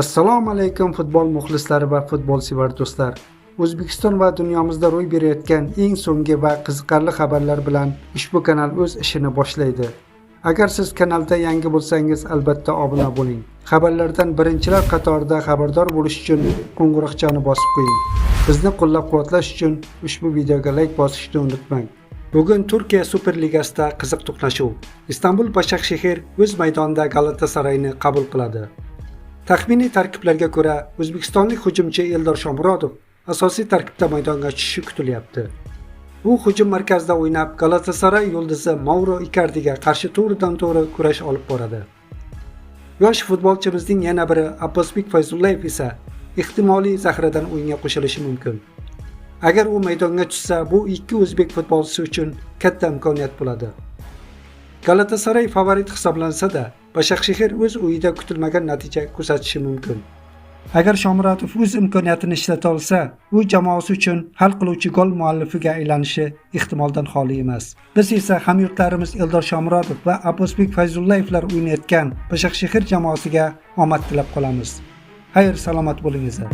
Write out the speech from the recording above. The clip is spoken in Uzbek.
Assalomu alaykum futbol muxlislari va futbolsevar do'stlar. O'zbekiston va dunyomizda ro'y berayotgan eng so'nggi va qiziqarli xabarlar bilan ushbu kanal o'z ishini boshlaydi. Agar siz kanalda yangi bo'lsangiz, albatta obuna bo'ling. Xabarlardan birinchilar qatorida xabardor bo'lish uchun qo'ng'iroqchani bosib qo'ying. Bizni qo'llab-quvvatlash uchun ushbu videoga like bosishni unutmang. Bugun Turkiya Superligasida qiziq to'qnashuv. Istanbul Başakşehir o'z maydonida Galatasarayni qabul qiladi. Taxminiy tarkiblarga ko'ra, o'zbekistonlik hujumchi Eldor Shomurodov asosiy tarkibda maydonga tushishi kutilyapti. U hujum markazida o'ynab, Galatasaray yulduzi Mauro Icardiga qarshi to'g'ridan-to'g'ri kurash olib boradi. Yosh futbolchimizning yana biri Abbosbek Fayzullayev esa ehtimoliy zaxiradan o'yinga qo'shilishi mumkin. Agar u maydonga tushsa, bu ikki o'zbek futbolchisi uchun katta imkoniyat bo'ladi. Galatasaray favorit hisoblansa-da, Başakşehir o'z uyida kutilmagan natija ko'rsatishi mumkin. Agar Shomurodov o'z imkoniyatini ishlata olsa, u jamoasi uchun hal qiluvchi gol muallifiga aylanishi ehtimoldan xoli emas. Biz esa hamyurtlarimiz Eldor Shomurodov va Abbosbek Fayzullayevlar o'ynayotgan Başakşehir jamoasiga omad tilab qolamiz. Xayr, salomat bo'lingizlar.